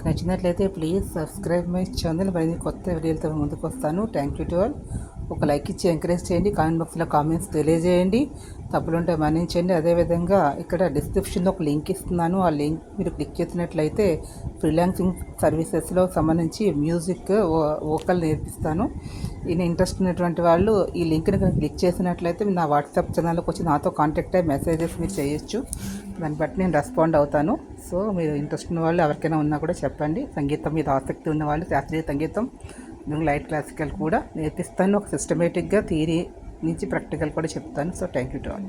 నచ్చినట్లయితే please subscribe my channel. మరిన్ని కొత్త వీడియోలతో ముందుకు వస్తాను. Thank you to all. ఒక లైక్ ఇచ్చి ఎంకరేజ్ చేయండి. కామెంట్ బాక్స్లో కామెంట్స్ తెలియజేయండి. తప్పులుంటే మన్నించండి. అదేవిధంగా ఇక్కడ డిస్క్రిప్షన్లో ఒక లింక్ ఇస్తున్నాను. ఆ లింక్ మీరు క్లిక్ చేసినట్లయితే ఫ్రీలాన్సింగ్ సర్వీసెస్లో సంబంధించి మ్యూజిక్ వోకల్ నేర్పిస్తాను. ఈయన ఇంట్రెస్ట్ ఉన్నటువంటి వాళ్ళు ఈ లింక్ని క్లిక్ చేసినట్లయితే నా వాట్సాప్ ఛానల్లోకి వచ్చి నాతో కాంటాక్ట్ అయ్యి మెసేజెస్ మీరు చేయొచ్చు. దాన్ని బట్టి నేను రెస్పాండ్ అవుతాను. సో మీరు ఇంట్రెస్ట్ ఉన్న వాళ్ళు ఎవరికైనా ఉన్నా కూడా చెప్పండి. సంగీతం మీద ఆసక్తి ఉన్న వాళ్ళు శాస్త్రీయ సంగీతం, లైట్ క్లాసికల్ కూడా నేర్పిస్తాను. ఒక సిస్టమేటిక్గా థియరీ నుంచి ప్రాక్టికల్ కూడా చెప్తాను. So thank you to all.